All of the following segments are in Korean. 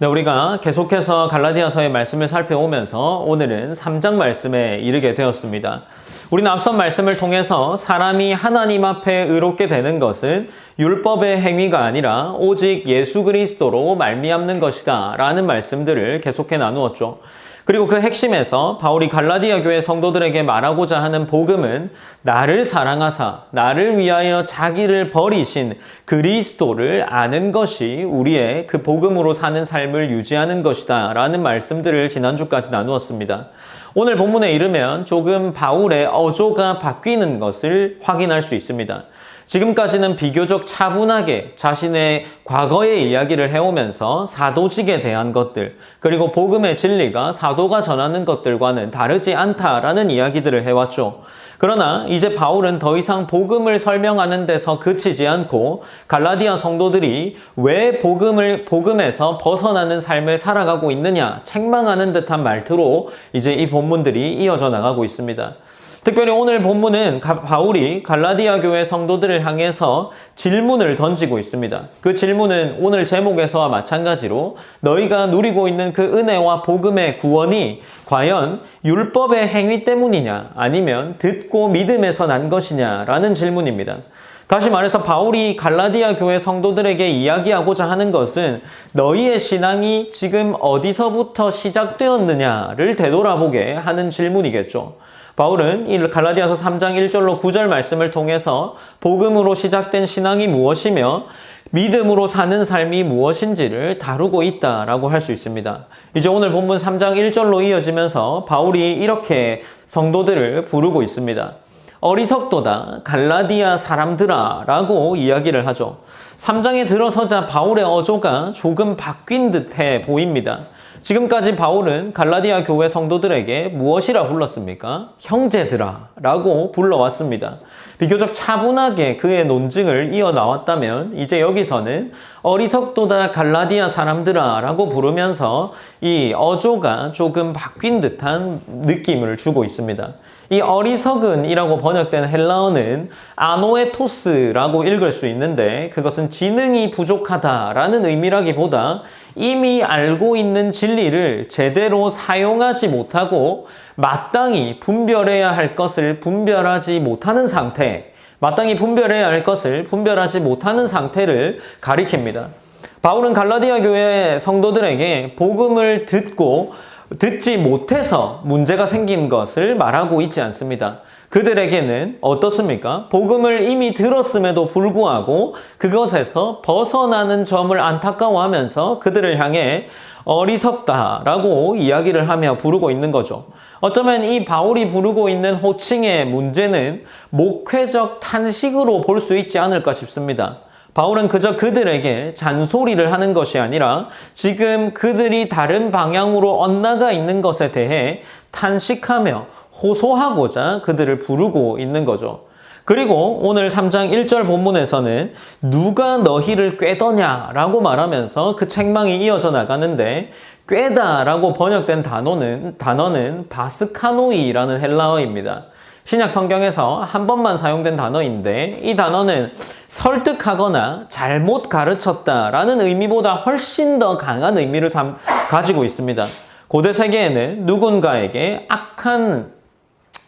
네, 우리가 계속해서 갈라디아서의 말씀을 살펴오면서 오늘은 3장 말씀에 이르게 되었습니다. 우리는 앞선 말씀을 통해서 사람이 하나님 앞에 의롭게 되는 것은 율법의 행위가 아니라 오직 예수 그리스도로 말미암는 것이다 라는 말씀들을 계속해 나누었죠. 그리고 그 핵심에서 바울이 갈라디아 교회 성도들에게 말하고자 하는 복음은 나를 사랑하사 나를 위하여 자기를 버리신 그리스도를 아는 것이 우리의 그 복음으로 사는 삶을 유지하는 것이다 라는 말씀들을 지난주까지 나누었습니다. 오늘 본문에 이르면 조금 바울의 어조가 바뀌는 것을 확인할 수 있습니다. 지금까지는 비교적 차분하게 자신의 과거의 이야기를 해오면서 사도직에 대한 것들, 그리고 복음의 진리가 사도가 전하는 것들과는 다르지 않다라는 이야기들을 해왔죠. 그러나 이제 바울은 더 이상 복음을 설명하는 데서 그치지 않고 갈라디아 성도들이 왜 복음에서 벗어나는 삶을 살아가고 있느냐 책망하는 듯한 말투로 이제 이 본문들이 이어져 나가고 있습니다. 특별히 오늘 본문은 바울이 갈라디아 교회 성도들을 향해서 질문을 던지고 있습니다. 그 질문은 오늘 제목에서와 마찬가지로 너희가 누리고 있는 그 은혜와 복음의 구원이 과연 율법의 행위 때문이냐 아니면 듣고 믿음에서 난 것이냐라는 질문입니다. 다시 말해서 바울이 갈라디아 교회 성도들에게 이야기하고자 하는 것은 너희의 신앙이 지금 어디서부터 시작되었느냐를 되돌아보게 하는 질문이겠죠. 바울은 이 갈라디아서 3장 1절로 9절 말씀을 통해서 복음으로 시작된 신앙이 무엇이며 믿음으로 사는 삶이 무엇인지를 다루고 있다라고 할 수 있습니다. 이제 오늘 본문 3장 1절로 이어지면서 바울이 이렇게 성도들을 부르고 있습니다. 어리석도다 갈라디아 사람들아 라고 이야기를 하죠. 3장에 들어서자 바울의 어조가 조금 바뀐 듯해 보입니다. 지금까지 바울은 갈라디아 교회 성도들에게 무엇이라 불렀습니까? 형제들아 라고 불러왔습니다. 비교적 차분하게 그의 논증을 이어나왔다면 이제 여기서는 어리석도다 갈라디아 사람들아 라고 부르면서 이 어조가 조금 바뀐 듯한 느낌을 주고 있습니다. 이 어리석은이라고 번역된 헬라어는 아노에토스라고 읽을 수 있는데 그것은 지능이 부족하다라는 의미라기보다 이미 알고 있는 진리를 제대로 사용하지 못하고 마땅히 분별해야 할 것을 분별하지 못하는 상태, 마땅히 분별해야 할 것을 분별하지 못하는 상태를 가리킵니다. 바울은 갈라디아 교회 성도들에게 복음을 듣지 못해서 문제가 생긴 것을 말하고 있지 않습니다. 그들에게는 어떻습니까? 복음을 이미 들었음에도 불구하고 그것에서 벗어나는 점을 안타까워하면서 그들을 향해 어리석다라고 이야기를 하며 부르고 있는 거죠. 어쩌면 이 바울이 부르고 있는 호칭의 문제는 목회적 탄식으로 볼 수 있지 않을까 싶습니다. 바울은 그저 그들에게 잔소리를 하는 것이 아니라 지금 그들이 다른 방향으로 엇나가 있는 것에 대해 탄식하며 호소하고자 그들을 부르고 있는 거죠. 그리고 오늘 3장 1절 본문에서는 누가 너희를 꾀더냐 라고 말하면서 그 책망이 이어져 나가는데 꾀다라고 번역된 단어는 바스카노이라는 헬라어입니다. 신약 성경에서 한 번만 사용된 단어인데 이 단어는 설득하거나 잘못 가르쳤다라는 의미보다 훨씬 더 강한 의미를 가지고 있습니다. 고대 세계에는 누군가에게 악한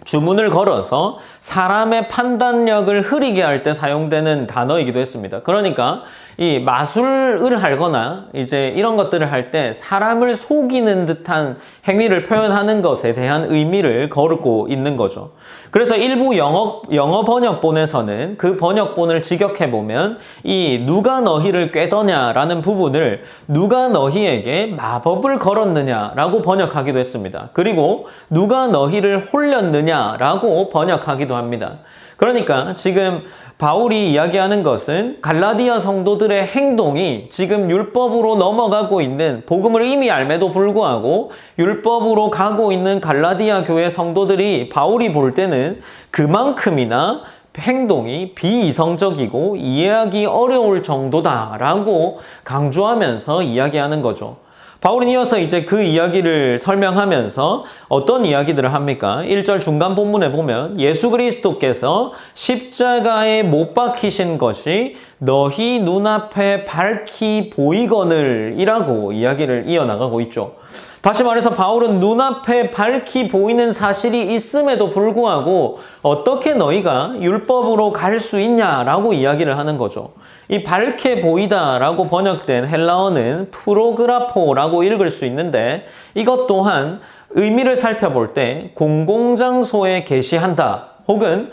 주문을 걸어서 사람의 판단력을 흐리게 할 때 사용되는 단어이기도 했습니다. 그러니까 이 마술을 하거나 이제 이런 것들을 할 때 사람을 속이는 듯한 행위를 표현하는 것에 대한 의미를 거르고 있는 거죠. 그래서 일부 영어 번역본에서는 그 번역본을 직역해보면 이 누가 너희를 꾀더냐라는 부분을 누가 너희에게 마법을 걸었느냐라고 번역하기도 했습니다. 그리고 누가 너희를 홀렸느냐라고 번역하기도 합니다. 그러니까 지금 바울이 이야기하는 것은 갈라디아 성도들의 행동이 지금 율법으로 넘어가고 있는 복음을 이미 알매도 불구하고 율법으로 가고 있는 갈라디아 교회 성도들이 바울이 볼 때는 그만큼이나 행동이 비이성적이고 이해하기 어려울 정도다라고 강조하면서 이야기하는 거죠. 바울은 이어서 이제 그 이야기를 설명하면서 어떤 이야기들을 합니까? 1절 중간 본문에 보면 예수 그리스도께서 십자가에 못 박히신 것이 너희 눈앞에 밝히 보이거늘 이라고 이야기를 이어나가고 있죠. 다시 말해서 바울은 눈앞에 밝히 보이는 사실이 있음에도 불구하고 어떻게 너희가 율법으로 갈 수 있냐라고 이야기를 하는 거죠. 이 밝게 보이다라고 번역된 헬라어는 프로그라포라고 읽을 수 있는데 이것 또한 의미를 살펴볼 때 공공장소에 게시한다 혹은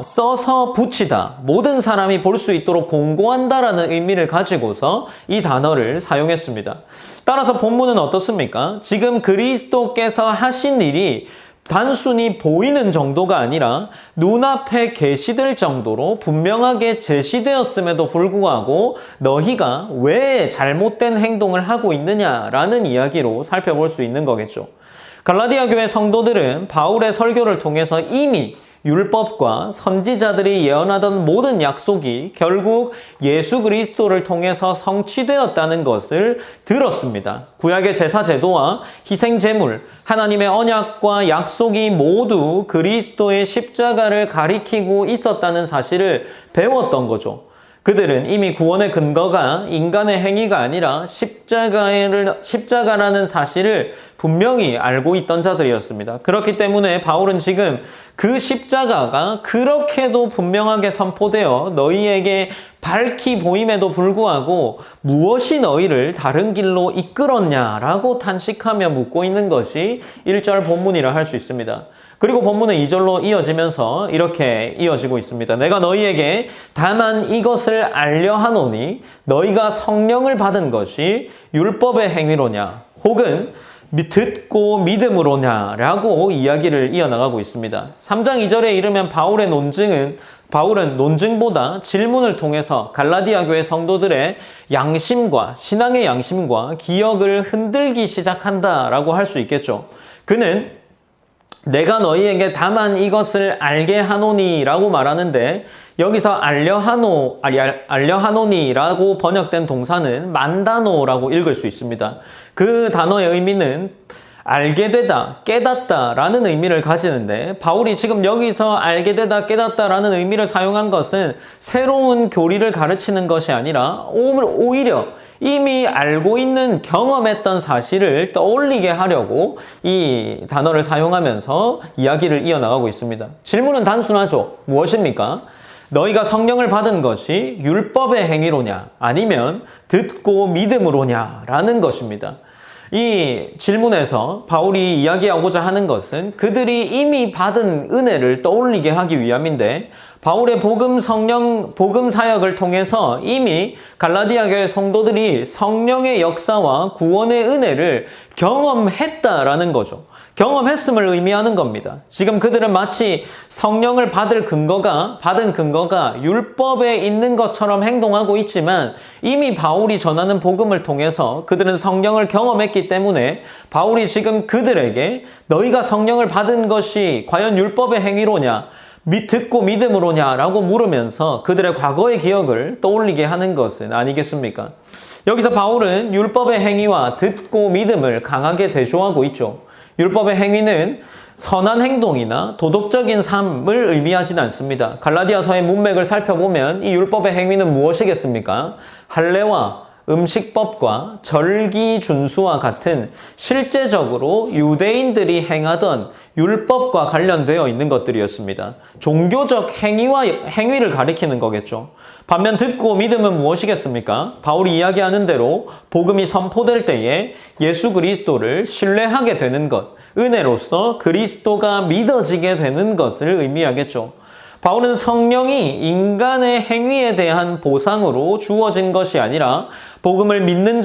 써서 붙이다, 모든 사람이 볼 수 있도록 공고한다라는 의미를 가지고서 이 단어를 사용했습니다. 따라서 본문은 어떻습니까? 지금 그리스도께서 하신 일이 단순히 보이는 정도가 아니라 눈앞에 게시될 정도로 분명하게 제시되었음에도 불구하고 너희가 왜 잘못된 행동을 하고 있느냐라는 이야기로 살펴볼 수 있는 거겠죠. 갈라디아 교회 성도들은 바울의 설교를 통해서 이미 율법과 선지자들이 예언하던 모든 약속이 결국 예수 그리스도를 통해서 성취되었다는 것을 들었습니다. 구약의 제사 제도와 희생 제물, 하나님의 언약과 약속이 모두 그리스도의 십자가를 가리키고 있었다는 사실을 배웠던 거죠. 그들은 이미 구원의 근거가 인간의 행위가 아니라 십자가라는 사실을 분명히 알고 있던 자들이었습니다. 그렇기 때문에 바울은 지금 그 십자가가 그렇게도 분명하게 선포되어 너희에게 밝히 보임에도 불구하고 무엇이 너희를 다른 길로 이끌었냐라고 탄식하며 묻고 있는 것이 1절 본문이라 할 수 있습니다. 그리고 본문은 2절로 이어지면서 이렇게 이어지고 있습니다. 내가 너희에게 다만 이것을 알려 하노니 너희가 성령을 받은 것이 율법의 행위로냐 혹은 듣고 믿음으로냐라고 이야기를 이어나가고 있습니다. 3장 2절에 이르면 바울은 논증보다 질문을 통해서 갈라디아 교회 성도들의 양심과 신앙의 양심과 기억을 흔들기 시작한다라고 할 수 있겠죠. 그는 내가 너희에게 다만 이것을 알게 하노니라고 말하는데 여기서 알려하노니라고 번역된 동사는 만다노라고 읽을 수 있습니다. 그 단어의 의미는 알게 되다, 깨닫다라는 의미를 가지는데 바울이 지금 여기서 알게 되다, 깨닫다라는 의미를 사용한 것은 새로운 교리를 가르치는 것이 아니라 오히려 이미 알고 있는 경험했던 사실을 떠올리게 하려고 이 단어를 사용하면서 이야기를 이어나가고 있습니다. 질문은 단순하죠. 무엇입니까? 너희가 성령을 받은 것이 율법의 행위로냐 아니면 듣고 믿음으로냐 라는 것입니다. 이 질문에서 바울이 이야기하고자 하는 것은 그들이 이미 받은 은혜를 떠올리게 하기 위함인데 바울의 복음 사역을 통해서 이미 갈라디아 교회 성도들이 성령의 역사와 구원의 은혜를 경험했다라는 거죠. 경험했음을 의미하는 겁니다. 지금 그들은 마치 성령을 받은 근거가 율법에 있는 것처럼 행동하고 있지만 이미 바울이 전하는 복음을 통해서 그들은 성령을 경험했기 때문에 바울이 지금 그들에게 너희가 성령을 받은 것이 과연 율법의 행위로냐 듣고 믿음으로냐라고 물으면서 그들의 과거의 기억을 떠올리게 하는 것은 아니겠습니까? 여기서 바울은 율법의 행위와 듣고 믿음을 강하게 대조하고 있죠. 율법의 행위는 선한 행동이나 도덕적인 삶을 의미하지는 않습니다. 갈라디아서의 문맥을 살펴보면 이 율법의 행위는 무엇이겠습니까? 할례와 음식법과 절기 준수와 같은 실제적으로 유대인들이 행하던 율법과 관련되어 있는 것들이었습니다. 종교적 행위를 가리키는 거겠죠. 반면 듣고 믿음은 무엇이겠습니까? 바울이 이야기하는 대로 복음이 선포될 때에 예수 그리스도를 신뢰하게 되는 것, 은혜로서 그리스도가 믿어지게 되는 것을 의미하겠죠. 바울은 성령이 인간의 행위에 대한 보상으로 주어진 것이 아니라 복음을 믿는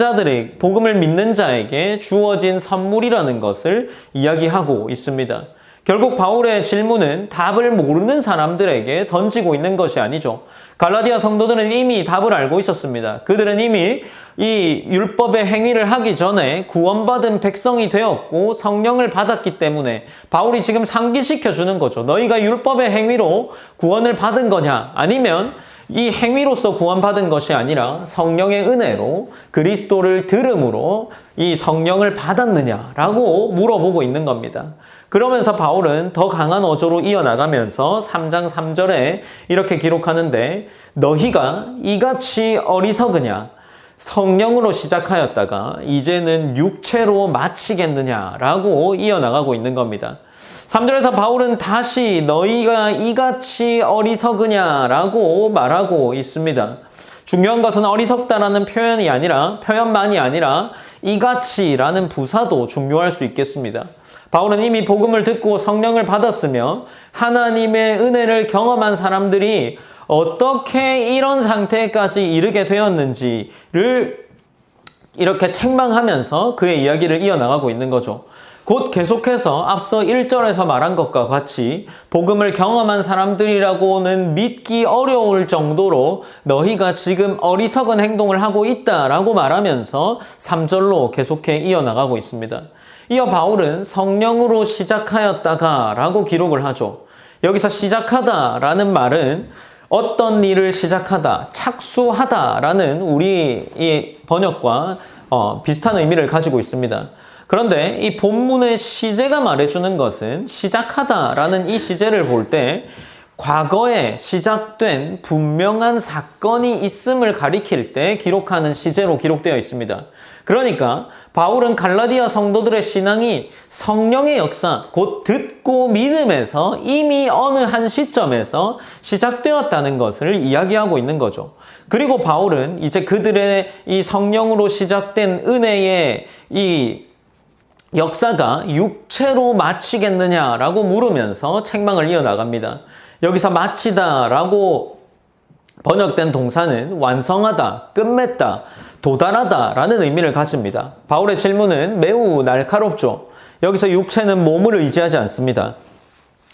자에게 주어진 선물이라는 것을 이야기하고 있습니다. 결국 바울의 질문은 답을 모르는 사람들에게 던지고 있는 것이 아니죠. 갈라디아 성도들은 이미 답을 알고 있었습니다. 그들은 이미 이 율법의 행위를 하기 전에 구원받은 백성이 되었고 성령을 받았기 때문에 바울이 지금 상기시켜 주는 거죠. 너희가 율법의 행위로 구원을 받은 거냐? 아니면 이 행위로서 구원받은 것이 아니라 성령의 은혜로 그리스도를 들음으로 이 성령을 받았느냐라고 물어보고 있는 겁니다. 그러면서 바울은 더 강한 어조로 이어나가면서 3장 3절에 이렇게 기록하는데 너희가 이같이 어리석으냐 성령으로 시작하였다가 이제는 육체로 마치겠느냐라고 이어나가고 있는 겁니다. 3절에서 바울은 다시 너희가 이같이 어리석으냐라고 말하고 있습니다. 중요한 것은 어리석다라는 표현만이 아니라 이같이라는 부사도 중요할 수 있겠습니다. 바울은 이미 복음을 듣고 성령을 받았으며 하나님의 은혜를 경험한 사람들이 어떻게 이런 상태까지 이르게 되었는지를 이렇게 책망하면서 그의 이야기를 이어나가고 있는 거죠. 곧 계속해서 앞서 1절에서 말한 것과 같이 복음을 경험한 사람들이라고는 믿기 어려울 정도로 너희가 지금 어리석은 행동을 하고 있다라고 말하면서 3절로 계속해 이어나가고 있습니다. 이어 바울은 성령으로 시작하였다가 라고 기록을 하죠. 여기서 시작하다 라는 말은 어떤 일을 시작하다, 착수하다 라는 우리 이 번역과 비슷한 의미를 가지고 있습니다. 그런데 이 본문의 시제가 말해주는 것은 시작하다라는 이 시제를 볼 때 과거에 시작된 분명한 사건이 있음을 가리킬 때 기록하는 시제로 기록되어 있습니다. 그러니까 바울은 갈라디아 성도들의 신앙이 성령의 역사, 곧 듣고 믿음에서 이미 어느 한 시점에서 시작되었다는 것을 이야기하고 있는 거죠. 그리고 바울은 이제 그들의 이 성령으로 시작된 은혜의 이 역사가 육체로 마치겠느냐라고 물으면서 책망을 이어나갑니다. 여기서 마치다라고 번역된 동사는 완성하다, 끝맺다, 도달하다라는 의미를 가집니다. 바울의 질문은 매우 날카롭죠. 여기서 육체는 몸을 의지하지 않습니다.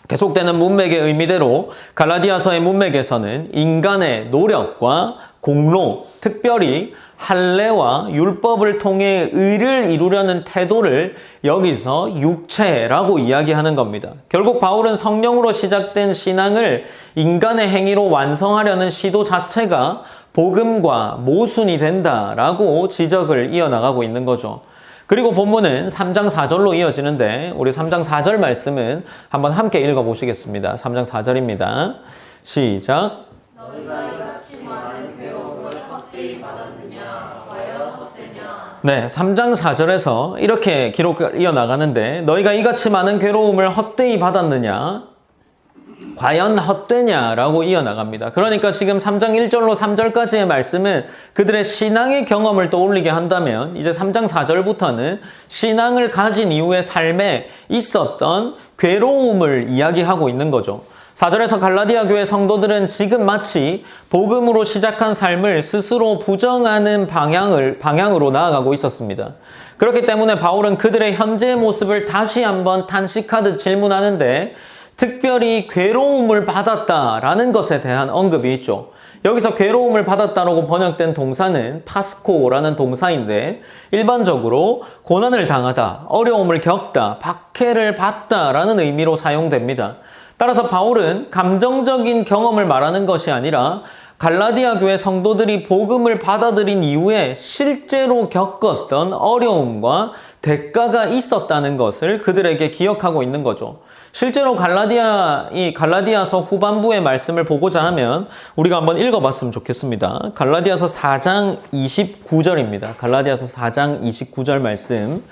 계속되는 문맥의 의미대로 갈라디아서의 문맥에서는 인간의 노력과 공로, 특별히 할례와 율법을 통해 의를 이루려는 태도를 여기서 육체라고 이야기하는 겁니다. 결국 바울은 성령으로 시작된 신앙을 인간의 행위로 완성하려는 시도 자체가 복음과 모순이 된다라고 지적을 이어나가고 있는 거죠. 그리고 본문은 3장 4절로 이어지는데 우리 3장 4절 말씀은 한번 함께 읽어보시겠습니다. 3장 4절입니다. 시작. 너희가 이같이 많은 괴로움을 헛되이 받았느냐? 과연 헛되냐? 네, 3장 4절에서 이렇게 기록을 이어나가는데 너희가 이같이 많은 괴로움을 헛되이 받았느냐? 과연 헛되냐라고 이어나갑니다. 그러니까 지금 3장 1절로 3절까지의 말씀은 그들의 신앙의 경험을 떠올리게 한다면 이제 3장 4절부터는 신앙을 가진 이후의 삶에 있었던 괴로움을 이야기하고 있는 거죠. 4절에서 갈라디아 교회 성도들은 지금 마치 복음으로 시작한 삶을 스스로 부정하는 방향으로 나아가고 있었습니다. 그렇기 때문에 바울은 그들의 현재의 모습을 다시 한번 탄식하듯 질문하는데 특별히 괴로움을 받았다라는 것에 대한 언급이 있죠. 여기서 괴로움을 받았다라고 번역된 동사는 파스코라는 동사인데 일반적으로 고난을 당하다, 어려움을 겪다, 박해를 받다라는 의미로 사용됩니다. 따라서 바울은 감정적인 경험을 말하는 것이 아니라 갈라디아 교회 성도들이 복음을 받아들인 이후에 실제로 겪었던 어려움과 대가가 있었다는 것을 그들에게 기억하고 있는 거죠. 실제로 갈라디아서 후반부의 말씀을 보고자 하면 우리가 한번 읽어봤으면 좋겠습니다. 갈라디아서 4장 29절입니다. 갈라디아서 4장 29절 말씀.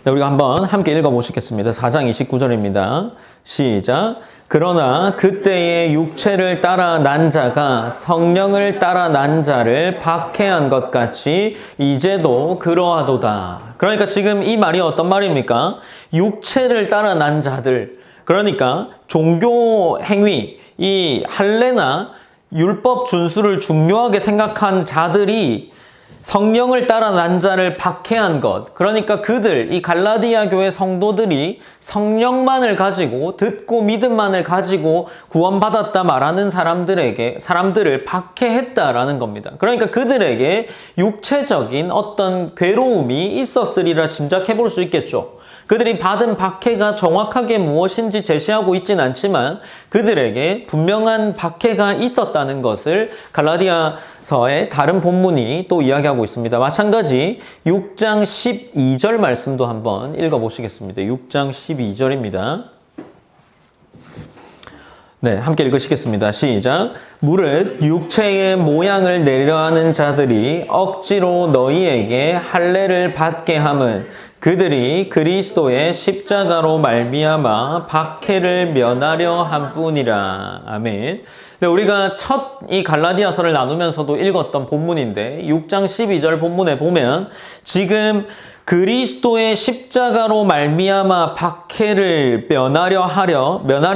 네, 우리가 한번 함께 읽어보시겠습니다. 4장 29절입니다. 시작. 그러나 그때의 육체를 따라 난 자가 성령을 따라 난 자를 박해한 것 같이 이제도 그러하도다. 그러니까 지금 이 말이 어떤 말입니까? 육체를 따라 난 자들, 그러니까 종교 행위, 이 할례나 율법 준수를 중요하게 생각한 자들이 성령을 따라 난 자를 박해한 것, 그러니까 그들, 이 갈라디아 교회 성도들이 성령만을 가지고 듣고 믿음만을 가지고 구원받았다 말하는 사람들을 박해했다라는 겁니다. 그러니까 그들에게 육체적인 어떤 괴로움이 있었으리라 짐작해 볼 수 있겠죠. 그들이 받은 박해가 정확하게 무엇인지 제시하고 있진 않지만 그들에게 분명한 박해가 있었다는 것을 갈라디아서의 다른 본문이 또 이야기하고 있습니다. 마찬가지 6장 12절 말씀도 한번 읽어보시겠습니다. 6장 12절입니다. 네, 함께 읽으시겠습니다. 시작. 무릇 육체의 모양을 내려하는 자들이 억지로 너희에게 할례를 받게 함은 그들이 그리스도의 십자가로 말미암아 박해를 면하려 함뿐이라. 아멘. 네, 우리가 첫 이 갈라디아서를 나누면서도 읽었던 본문인데 6장 12절 본문에 보면 지금 그리스도의 십자가로 말미암아 박해를 면하려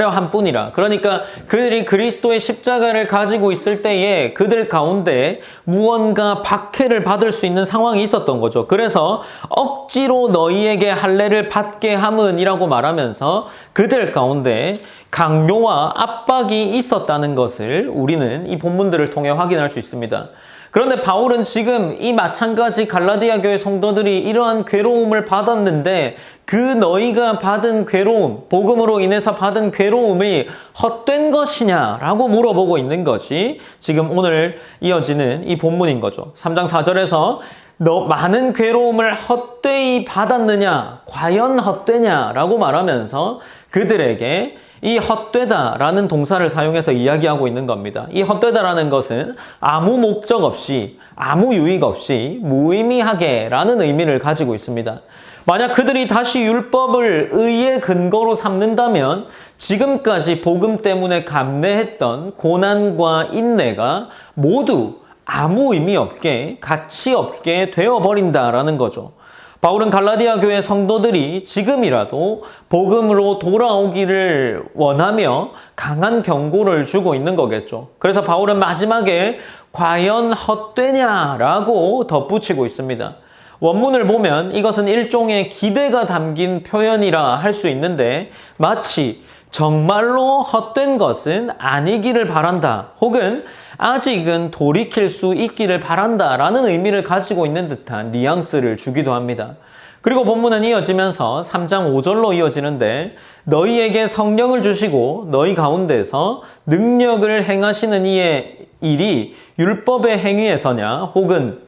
함뿐이라. 그러니까 그들이 그리스도의 십자가를 가지고 있을 때에 그들 가운데 무언가 박해를 받을 수 있는 상황이 있었던 거죠. 그래서 억지로 너희에게 할례를 받게 함은이라고 말하면서 그들 가운데 강요와 압박이 있었다는 것을 우리는 이 본문들을 통해 확인할 수 있습니다. 그런데 바울은 지금 이 마찬가지 갈라디아 교회 성도들이 이러한 괴로움을 받았는데 그 너희가 받은 괴로움, 복음으로 인해서 받은 괴로움이 헛된 것이냐라고 물어보고 있는 것이 지금 오늘 이어지는 이 본문인 거죠. 3장 4절에서 너 많은 괴로움을 헛되이 받았느냐? 과연 헛되냐라고 말하면서 그들에게 이 헛되다라는 동사를 사용해서 이야기하고 있는 겁니다. 이 헛되다라는 것은 아무 목적 없이, 아무 유익 없이 무의미하게라는 의미를 가지고 있습니다. 만약 그들이 다시 율법을 의의 근거로 삼는다면 지금까지 복음 때문에 감내했던 고난과 인내가 모두 아무 의미 없게, 가치 없게 되어버린다라는 거죠. 바울은 갈라디아 교회 성도들이 지금이라도 복음으로 돌아오기를 원하며 강한 경고를 주고 있는 거겠죠. 그래서 바울은 마지막에 과연 헛되냐라고 덧붙이고 있습니다. 원문을 보면 이것은 일종의 기대가 담긴 표현이라 할 수 있는데 마치 정말로 헛된 것은 아니기를 바란다 혹은 아직은 돌이킬 수 있기를 바란다라는 의미를 가지고 있는 듯한 뉘앙스를 주기도 합니다. 그리고 본문은 이어지면서 3장 5절로 이어지는데 너희에게 성령을 주시고 너희 가운데서 능력을 행하시는 이의 일이 율법의 행위에서냐 혹은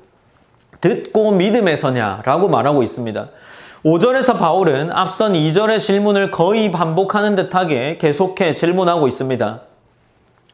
듣고 믿음에서냐라고 말하고 있습니다. 5절에서 바울은 앞선 2절의 질문을 거의 반복하는 듯하게 계속해 질문하고 있습니다.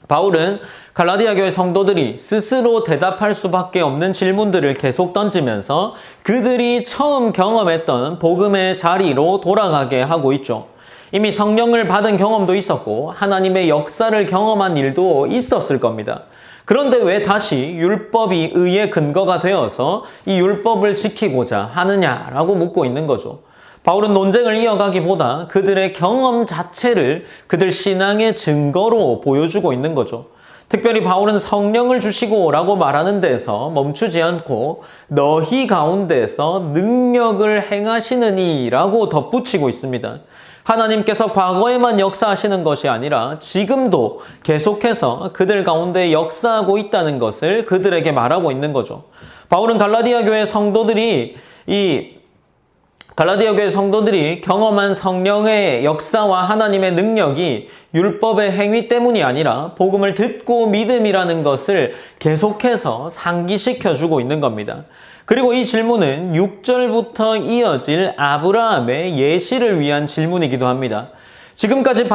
바울은 갈라디아 교회 성도들이 스스로 대답할 수밖에 없는 질문들을 계속 던지면서 그들이 처음 경험했던 복음의 자리로 돌아가게 하고 있죠. 이미 성령을 받은 경험도 있었고 하나님의 역사를 경험한 일도 있었을 겁니다. 그런데 왜 다시 율법이 의의 근거가 되어서 이 율법을 지키고자 하느냐라고 묻고 있는 거죠. 바울은 논쟁을 이어가기보다 그들의 경험 자체를 그들 신앙의 증거로 보여주고 있는 거죠. 특별히 바울은 성령을 주시고 라고 말하는 데서 멈추지 않고 너희 가운데서 능력을 행하시느니 라고 덧붙이고 있습니다. 하나님께서 과거에만 역사하시는 것이 아니라 지금도 계속해서 그들 가운데 역사하고 있다는 것을 그들에게 말하고 있는 거죠. 바울은 갈라디아 교회 성도들이 경험한 성령의 역사와 하나님의 능력이 율법의 행위 때문이 아니라 복음을 듣고 믿음이라는 것을 계속해서 상기시켜주고 있는 겁니다. 그리고 이 질문은 6절부터 이어질 아브라함의 예시를 위한 질문이기도 합니다. 지금까지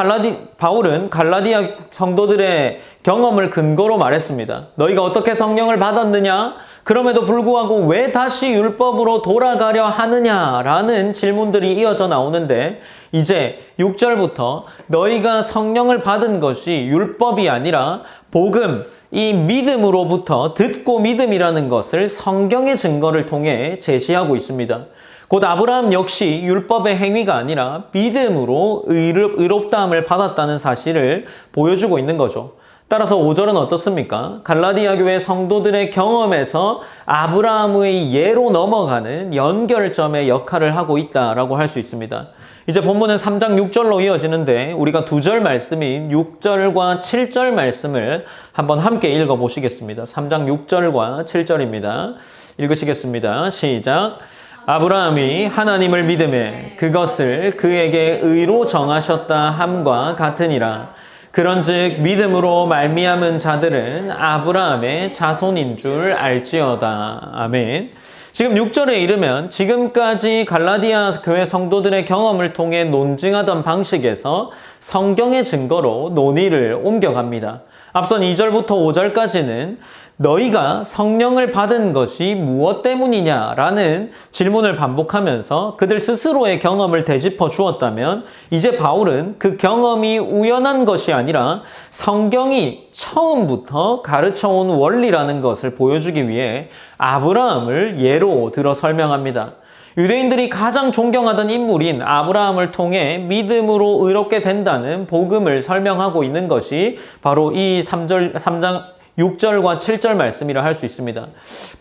바울은 갈라디아 성도들의 경험을 근거로 말했습니다. 너희가 어떻게 성령을 받았느냐? 그럼에도 불구하고 왜 다시 율법으로 돌아가려 하느냐라는 질문들이 이어져 나오는데 이제 6절부터 너희가 성령을 받은 것이 율법이 아니라 복음, 이 믿음으로부터 듣고 믿음이라는 것을 성경의 증거를 통해 제시하고 있습니다. 곧 아브라함 역시 율법의 행위가 아니라 믿음으로 의롭다함을 받았다는 사실을 보여주고 있는 거죠. 따라서 5절은 어떻습니까? 갈라디아 교회 성도들의 경험에서 아브라함의 예로 넘어가는 연결점의 역할을 하고 있다라고 할 수 있습니다. 이제 본문은 3장 6절로 이어지는데 우리가 2절 말씀인 6절과 7절 말씀을 한번 함께 읽어보시겠습니다. 3장 6절과 7절입니다. 읽으시겠습니다. 시작. 아브라함이 하나님을 믿음에 그것을 그에게 의로 정하셨다 함과 같으니라. 그런즉 믿음으로 말미암은 자들은 아브라함의 자손인 줄 알지어다. 아멘. 지금 6절에 이르면 지금까지 갈라디아 교회 성도들의 경험을 통해 논증하던 방식에서 성경의 증거로 논의를 옮겨갑니다. 앞선 2절부터 5절까지는 너희가 성령을 받은 것이 무엇 때문이냐라는 질문을 반복하면서 그들 스스로의 경험을 되짚어 주었다면 이제 바울은 그 경험이 우연한 것이 아니라 성경이 처음부터 가르쳐온 원리라는 것을 보여주기 위해 아브라함을 예로 들어 설명합니다. 유대인들이 가장 존경하던 인물인 아브라함을 통해 믿음으로 의롭게 된다는 복음을 설명하고 있는 것이 바로 이 3장 6절과 7절 말씀이라 할 수 있습니다.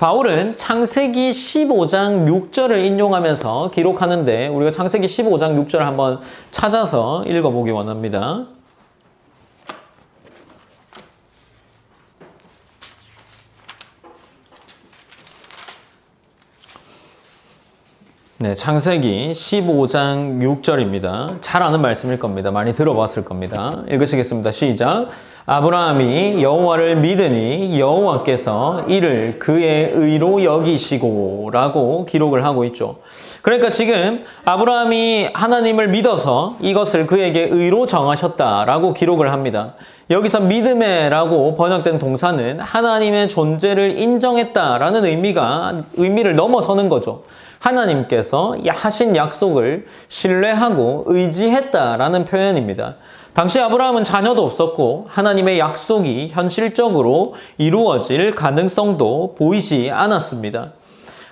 바울은 창세기 15장 6절을 인용하면서 기록하는데 우리가 창세기 15장 6절을 한번 찾아서 읽어보기 원합니다. 네, 창세기 15장 6절입니다. 잘 아는 말씀일 겁니다. 많이 들어봤을 겁니다. 읽으시겠습니다. 시작. 아브라함이 여호와를 믿으니 여호와께서 이를 그의 의로 여기시고 라고 기록을 하고 있죠. 그러니까 지금 아브라함이 하나님을 믿어서 이것을 그에게 의로 정하셨다라고 기록을 합니다. 여기서 믿음에 라고 번역된 동사는 하나님의 존재를 인정했다라는 의미를 넘어서는 거죠. 하나님께서 하신 약속을 신뢰하고 의지했다라는 표현입니다. 당시 아브라함은 자녀도 없었고 하나님의 약속이 현실적으로 이루어질 가능성도 보이지 않았습니다.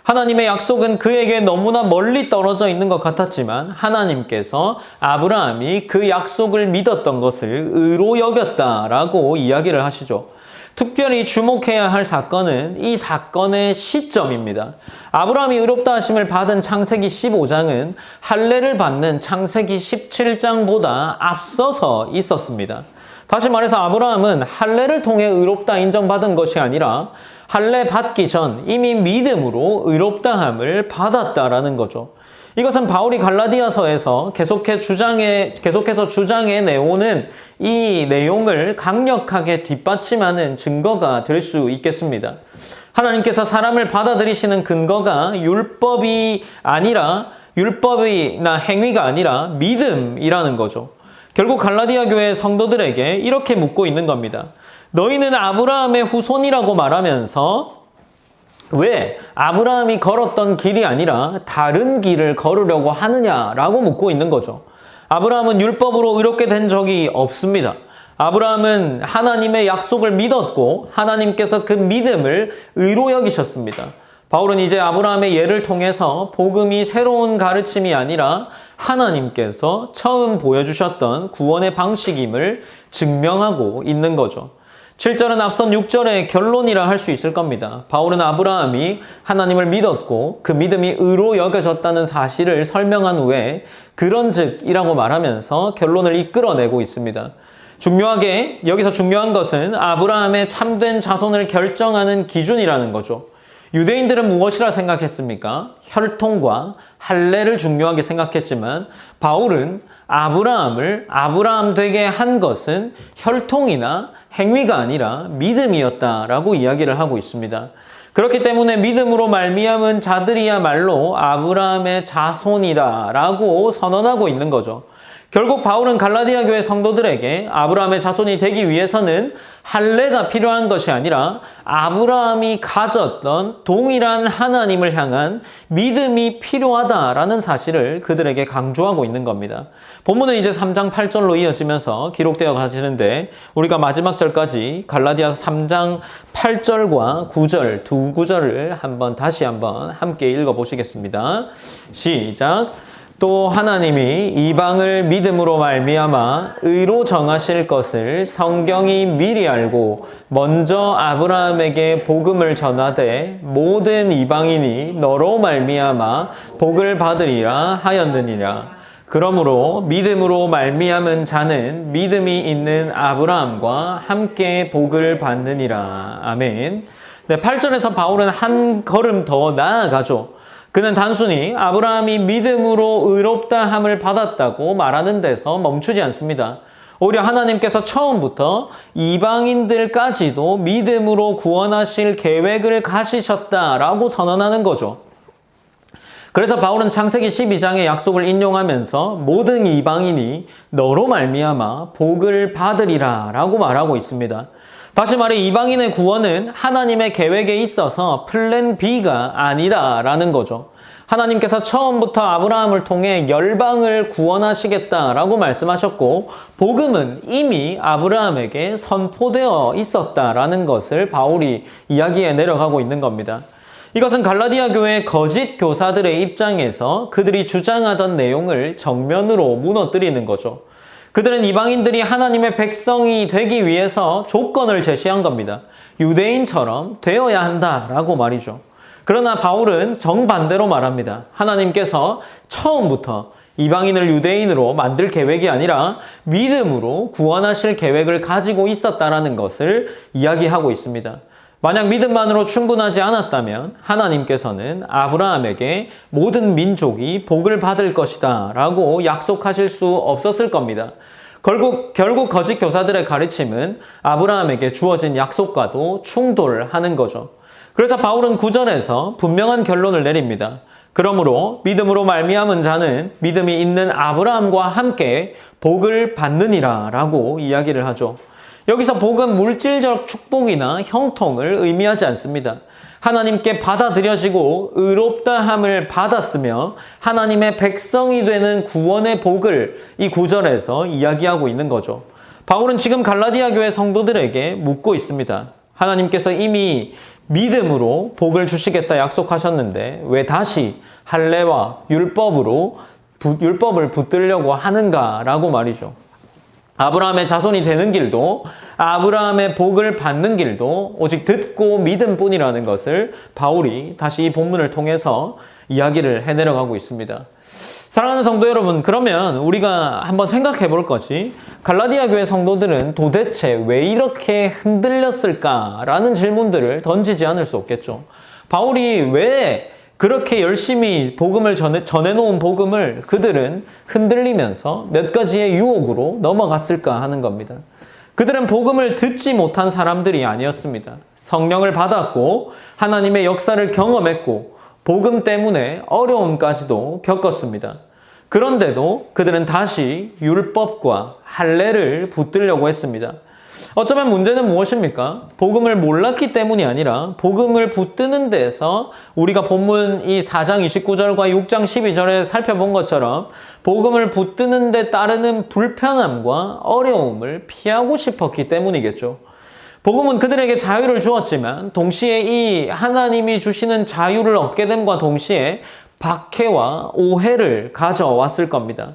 하나님의 약속은 그에게 너무나 멀리 떨어져 있는 것 같았지만 하나님께서 아브라함이 그 약속을 믿었던 것을 의로 여겼다라고 이야기를 하시죠. 특별히 주목해야 할 사건은 이 사건의 시점입니다. 아브라함이 의롭다 하심을 받은 창세기 15장은 할례를 받는 창세기 17장보다 앞서서 있었습니다. 다시 말해서 아브라함은 할례를 통해 의롭다 인정받은 것이 아니라 할례 받기 전 이미 믿음으로 의롭다함을 받았다라는 거죠. 이것은 바울이 갈라디아서에서 계속해서 주장해 내오는 이 내용을 강력하게 뒷받침하는 증거가 될 수 있겠습니다. 하나님께서 사람을 받아들이시는 근거가 율법이나 행위가 아니라 믿음이라는 거죠. 결국 갈라디아 교회 성도들에게 이렇게 묻고 있는 겁니다. 너희는 아브라함의 후손이라고 말하면서 왜 아브라함이 걸었던 길이 아니라 다른 길을 걸으려고 하느냐라고 묻고 있는 거죠. 아브라함은 율법으로 의롭게 된 적이 없습니다. 아브라함은 하나님의 약속을 믿었고 하나님께서 그 믿음을 의로 여기셨습니다. 바울은 이제 아브라함의 예를 통해서 복음이 새로운 가르침이 아니라 하나님께서 처음 보여주셨던 구원의 방식임을 증명하고 있는 거죠. 7절은 앞선 6절의 결론이라 할 수 있을 겁니다. 바울은 아브라함이 하나님을 믿었고 그 믿음이 의로 여겨졌다는 사실을 설명한 후에 그런즉이라고 말하면서 결론을 이끌어내고 있습니다. 여기서 중요한 것은 아브라함의 참된 자손을 결정하는 기준이라는 거죠. 유대인들은 무엇이라 생각했습니까? 혈통과 할례를 중요하게 생각했지만 바울은 아브라함을 아브라함 되게 한 것은 혈통이나 행위가 아니라 믿음이었다라고 이야기를 하고 있습니다. 그렇기 때문에 믿음으로 말미암은 자들이야말로 아브라함의 자손이다라고 선언하고 있는 거죠. 결국 바울은 갈라디아 교회 성도들에게 아브라함의 자손이 되기 위해서는 할례가 필요한 것이 아니라 아브라함이 가졌던 동일한 하나님을 향한 믿음이 필요하다라는 사실을 그들에게 강조하고 있는 겁니다. 본문은 이제 3장 8절로 이어지면서 기록되어 가시는데 우리가 마지막 절까지 갈라디아서 3장 8절과 9절 두 구절을 다시 한번 함께 읽어보시겠습니다. 시작. 또 하나님이 이방을 믿음으로 말미암아 의로 정하실 것을 성경이 미리 알고 먼저 아브라함에게 복음을 전하되 모든 이방인이 너로 말미암아 복을 받으리라 하였느니라. 그러므로 믿음으로 말미암은 자는 믿음이 있는 아브라함과 함께 복을 받느니라. 아멘. 네, 8절에서 바울은 한 걸음 더 나아가죠. 그는 단순히 아브라함이 믿음으로 의롭다 함을 받았다고 말하는 데서 멈추지 않습니다. 오히려 하나님께서 처음부터 이방인들까지도 믿음으로 구원하실 계획을 가지셨다라고 선언하는 거죠. 그래서 바울은 창세기 12장의 약속을 인용하면서 모든 이방인이 너로 말미암아 복을 받으리라 라고 말하고 있습니다. 다시 말해 이방인의 구원은 하나님의 계획에 있어서 플랜 B가 아니라라는 거죠. 하나님께서 처음부터 아브라함을 통해 열방을 구원하시겠다라고 말씀하셨고 복음은 이미 아브라함에게 선포되어 있었다라는 것을 바울이 이야기해 내려가고 있는 겁니다. 이것은 갈라디아 교회의 거짓 교사들의 입장에서 그들이 주장하던 내용을 정면으로 무너뜨리는 거죠. 그들은 이방인들이 하나님의 백성이 되기 위해서 조건을 제시한 겁니다. 유대인처럼 되어야 한다라고 말이죠. 그러나 바울은 정반대로 말합니다. 하나님께서 처음부터 이방인을 유대인으로 만들 계획이 아니라 믿음으로 구원하실 계획을 가지고 있었다라는 것을 이야기하고 있습니다. 만약 믿음만으로 충분하지 않았다면 하나님께서는 아브라함에게 모든 민족이 복을 받을 것이다 라고 약속하실 수 없었을 겁니다. 결국 거짓 교사들의 가르침은 아브라함에게 주어진 약속과도 충돌하는 거죠. 그래서 바울은 9절에서 분명한 결론을 내립니다. 그러므로 믿음으로 말미암은 자는 믿음이 있는 아브라함과 함께 복을 받느니라 라고 이야기를 하죠. 여기서 복은 물질적 축복이나 형통을 의미하지 않습니다. 하나님께 받아들여지고 의롭다함을 받았으며 하나님의 백성이 되는 구원의 복을 이 9절에서 이야기하고 있는 거죠. 바울은 지금 갈라디아 교회 성도들에게 묻고 있습니다. 하나님께서 이미 믿음으로 복을 주시겠다 약속하셨는데 왜 다시 할례와 율법을 붙들려고 하는가라고 말이죠. 아브라함의 자손이 되는 길도 아브라함의 복을 받는 길도 오직 듣고 믿음 뿐이라는 것을 바울이 다시 이 본문을 통해서 이야기를 해내려가고 있습니다. 사랑하는 성도 여러분, 그러면 우리가 한번 생각해 볼 것이 갈라디아 교회 성도들은 도대체 왜 이렇게 흔들렸을까라는 질문들을 던지지 않을 수 없겠죠. 바울이 왜 그렇게 열심히 복음을 전해놓은 복음을 그들은 흔들리면서 몇 가지의 유혹으로 넘어갔을까 하는 겁니다. 그들은 복음을 듣지 못한 사람들이 아니었습니다. 성령을 받았고 하나님의 역사를 경험했고 복음 때문에 어려움까지도 겪었습니다. 그런데도 그들은 다시 율법과 할례를 붙들려고 했습니다. 어쩌면 문제는 무엇입니까? 복음을 몰랐기 때문이 아니라 복음을 붙드는 데서 우리가 본문 이 4장 29절과 6장 12절에 살펴본 것처럼 복음을 붙드는 데 따르는 불편함과 어려움을 피하고 싶었기 때문이겠죠. 복음은 그들에게 자유를 주었지만 동시에 이 하나님이 주시는 자유를 얻게 됨과 동시에 박해와 오해를 가져왔을 겁니다.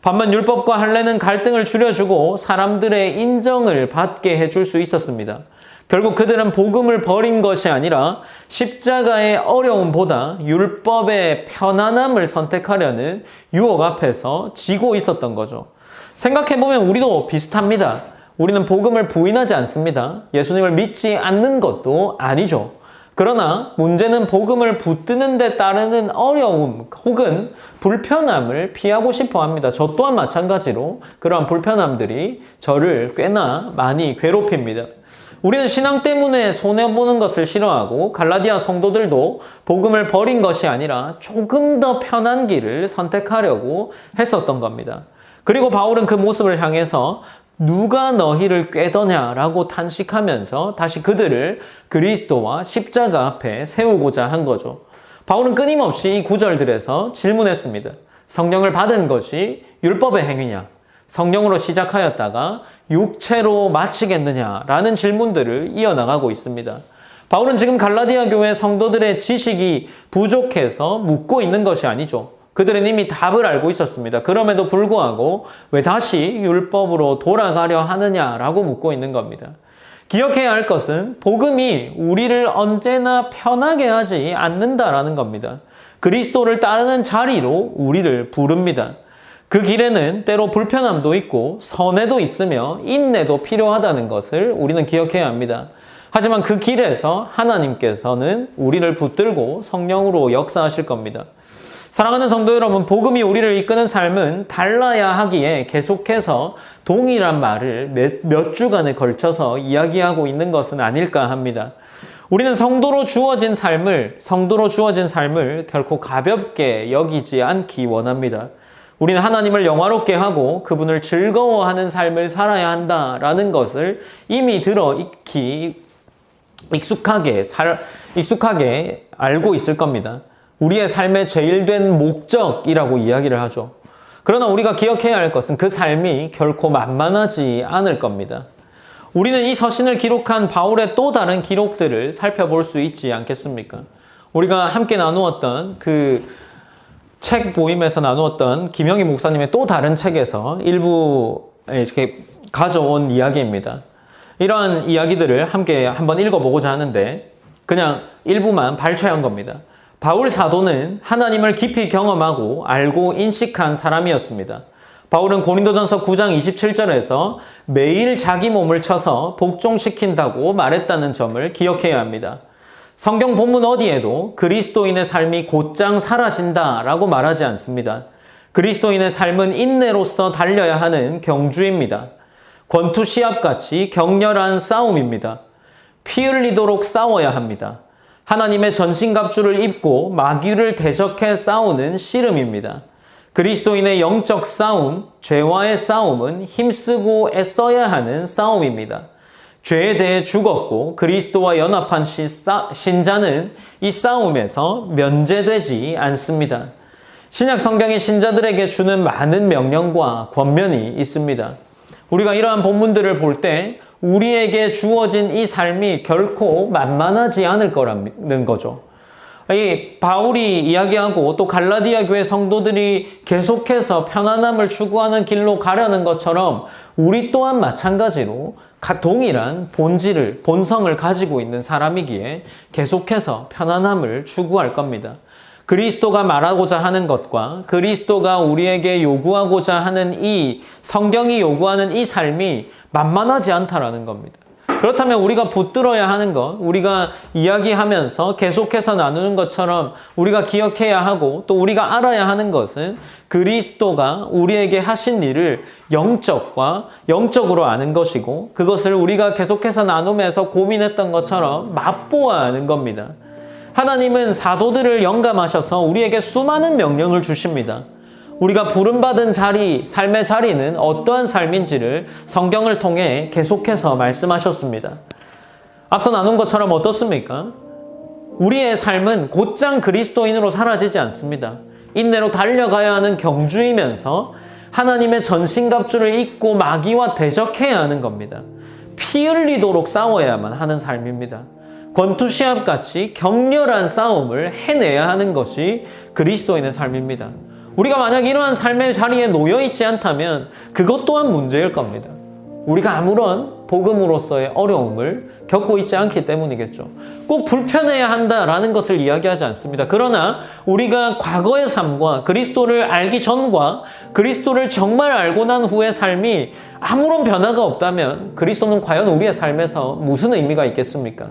반면 율법과 할례는 갈등을 줄여주고 사람들의 인정을 받게 해줄 수 있었습니다. 결국 그들은 복음을 버린 것이 아니라 십자가의 어려움보다 율법의 편안함을 선택하려는 유혹 앞에서 지고 있었던 거죠. 생각해보면 우리도 비슷합니다. 우리는 복음을 부인하지 않습니다. 예수님을 믿지 않는 것도 아니죠. 그러나 문제는 복음을 붙드는 데 따르는 어려움 혹은 불편함을 피하고 싶어 합니다. 저 또한 마찬가지로 그러한 불편함들이 저를 꽤나 많이 괴롭힙니다. 우리는 신앙 때문에 손해보는 것을 싫어하고 갈라디아 성도들도 복음을 버린 것이 아니라 조금 더 편한 길을 선택하려고 했었던 겁니다. 그리고 바울은 그 모습을 향해서 누가 너희를 꾀더냐라고 탄식하면서 다시 그들을 그리스도와 십자가 앞에 세우고자 한 거죠. 바울은 끊임없이 이 구절들에서 질문했습니다. 성령을 받은 것이 율법의 행위냐? 성령으로 시작하였다가 육체로 마치겠느냐라는 질문들을 이어나가고 있습니다. 바울은 지금 갈라디아 교회 성도들의 지식이 부족해서 묻고 있는 것이 아니죠. 그들은 이미 답을 알고 있었습니다. 그럼에도 불구하고 왜 다시 율법으로 돌아가려 하느냐라고 묻고 있는 겁니다. 기억해야 할 것은 복음이 우리를 언제나 편하게 하지 않는다라는 겁니다. 그리스도를 따르는 자리로 우리를 부릅니다. 그 길에는 때로 불편함도 있고 선해도 있으며 인내도 필요하다는 것을 우리는 기억해야 합니다. 하지만 그 길에서 하나님께서는 우리를 붙들고 성령으로 역사하실 겁니다. 사랑하는 성도 여러분, 복음이 우리를 이끄는 삶은 달라야 하기에 계속해서 동일한 말을 몇 주간에 걸쳐서 이야기하고 있는 것은 아닐까 합니다. 우리는 성도로 주어진 삶을 결코 가볍게 여기지 않기 원합니다. 우리는 하나님을 영화롭게 하고 그분을 즐거워하는 삶을 살아야 한다라는 것을 이미 들어 익숙하게 알고 있을 겁니다. 우리의 삶의 제일 된 목적이라고 이야기를 하죠. 그러나 우리가 기억해야 할 것은 그 삶이 결코 만만하지 않을 겁니다. 우리는 이 서신을 기록한 바울의 또 다른 기록들을 살펴볼 수 있지 않겠습니까? 우리가 함께 나누었던 그 책 모임에서 나누었던 김영희 목사님의 또 다른 책에서 일부 이렇게 가져온 이야기입니다. 이러한 이야기들을 함께 한번 읽어보고자 하는데 그냥 일부만 발췌한 겁니다. 바울 사도는 하나님을 깊이 경험하고 알고 인식한 사람이었습니다. 바울은 고린도전서 9장 27절에서 매일 자기 몸을 쳐서 복종시킨다고 말했다는 점을 기억해야 합니다. 성경 본문 어디에도 그리스도인의 삶이 곧장 사라진다라고 말하지 않습니다. 그리스도인의 삶은 인내로서 달려야 하는 경주입니다. 권투 시합같이 격렬한 싸움입니다. 피 흘리도록 싸워야 합니다. 하나님의 전신갑주를 입고 마귀를 대적해 싸우는 씨름입니다. 그리스도인의 영적 싸움, 죄와의 싸움은 힘쓰고 애써야 하는 싸움입니다. 죄에 대해 죽었고 그리스도와 연합한 신자는 이 싸움에서 면제되지 않습니다. 신약 성경이 신자들에게 주는 많은 명령과 권면이 있습니다. 우리가 이러한 본문들을 볼 때 우리에게 주어진 이 삶이 결코 만만하지 않을 거라는 거죠. 이 바울이 이야기하고 또 갈라디아 교회 성도들이 계속해서 편안함을 추구하는 길로 가려는 것처럼 우리 또한 마찬가지로 동일한 본성을 가지고 있는 사람이기에 계속해서 편안함을 추구할 겁니다. 그리스도가 말하고자 하는 것과 그리스도가 우리에게 요구하고자 하는 이 성경이 요구하는 이 삶이 만만하지 않다라는 겁니다. 그렇다면 우리가 붙들어야 하는 것, 우리가 이야기하면서 계속해서 나누는 것처럼 우리가 기억해야 하고 또 우리가 알아야 하는 것은 그리스도가 우리에게 하신 일을 영적으로 아는 것이고 그것을 우리가 계속해서 나누면서 고민했던 것처럼 맛보아야 하는 겁니다. 하나님은 사도들을 영감하셔서 우리에게 수많은 명령을 주십니다. 우리가 부름받은 삶의 자리는 어떠한 삶인지를 성경을 통해 계속해서 말씀하셨습니다. 앞서 나눈 것처럼 어떻습니까? 우리의 삶은 곧장 그리스도인으로 사라지지 않습니다. 인내로 달려가야 하는 경주이면서 하나님의 전신갑주를 입고 마귀와 대적해야 하는 겁니다. 피 흘리도록 싸워야만 하는 삶입니다. 권투시합같이 격렬한 싸움을 해내야 하는 것이 그리스도인의 삶입니다. 우리가 만약 이러한 삶의 자리에 놓여있지 않다면 그것 또한 문제일 겁니다. 우리가 아무런 복음으로서의 어려움을 겪고 있지 않기 때문이겠죠. 꼭 불편해야 한다라는 것을 이야기하지 않습니다. 그러나 우리가 과거의 삶과 그리스도를 알기 전과 그리스도를 정말 알고 난 후의 삶이 아무런 변화가 없다면 그리스도는 과연 우리의 삶에서 무슨 의미가 있겠습니까?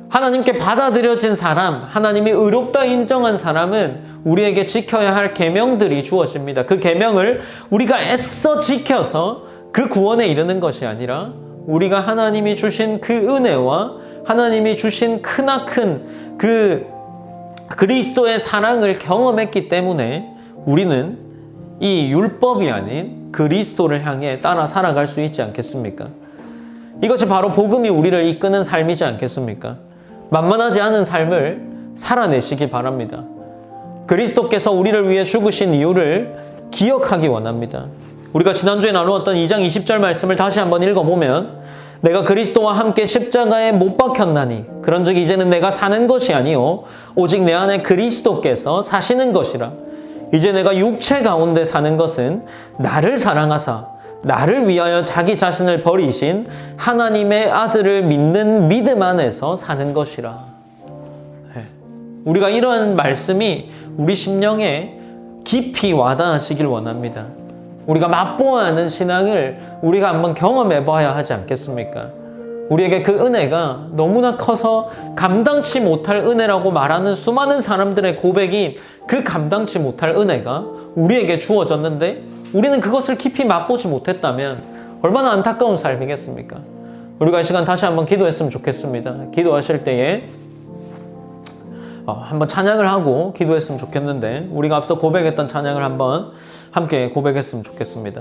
하나님께 받아들여진 사람, 하나님이 의롭다 인정한 사람은 우리에게 지켜야 할 계명들이 주어집니다. 그 계명을 우리가 애써 지켜서 그 구원에 이르는 것이 아니라 우리가 하나님이 주신 그 은혜와 하나님이 주신 크나큰 그 그리스도의 사랑을 경험했기 때문에 우리는 이 율법이 아닌 그리스도를 향해 따라 살아갈 수 있지 않겠습니까? 이것이 바로 복음이 우리를 이끄는 삶이지 않겠습니까? 만만하지 않은 삶을 살아내시기 바랍니다. 그리스도께서 우리를 위해 죽으신 이유를 기억하기 원합니다. 우리가 지난주에 나누었던 2장 20절 말씀을 다시 한번 읽어보면 내가 그리스도와 함께 십자가에 못 박혔나니 그런즉 이제는 내가 사는 것이 아니요 오직 내 안에 그리스도께서 사시는 것이라. 이제 내가 육체 가운데 사는 것은 나를 사랑하사 나를 위하여 자기 자신을 버리신 하나님의 아들을 믿는 믿음 안에서 사는 것이라. 우리가 이런 말씀이 우리 심령에 깊이 와닿아지길 원합니다. 우리가 맛보아야 하는 신앙을 우리가 한번 경험해 봐야 하지 않겠습니까? 우리에게 그 은혜가 너무나 커서 감당치 못할 은혜라고 말하는 수많은 사람들의 고백이 그 감당치 못할 은혜가 우리에게 주어졌는데 우리는 그것을 깊이 맛보지 못했다면 얼마나 안타까운 삶이겠습니까? 우리가 이 시간 다시 한번 기도했으면 좋겠습니다. 기도하실 때에 한번 찬양을 하고 기도했으면 좋겠는데 우리가 앞서 고백했던 찬양을 한번 함께 고백했으면 좋겠습니다.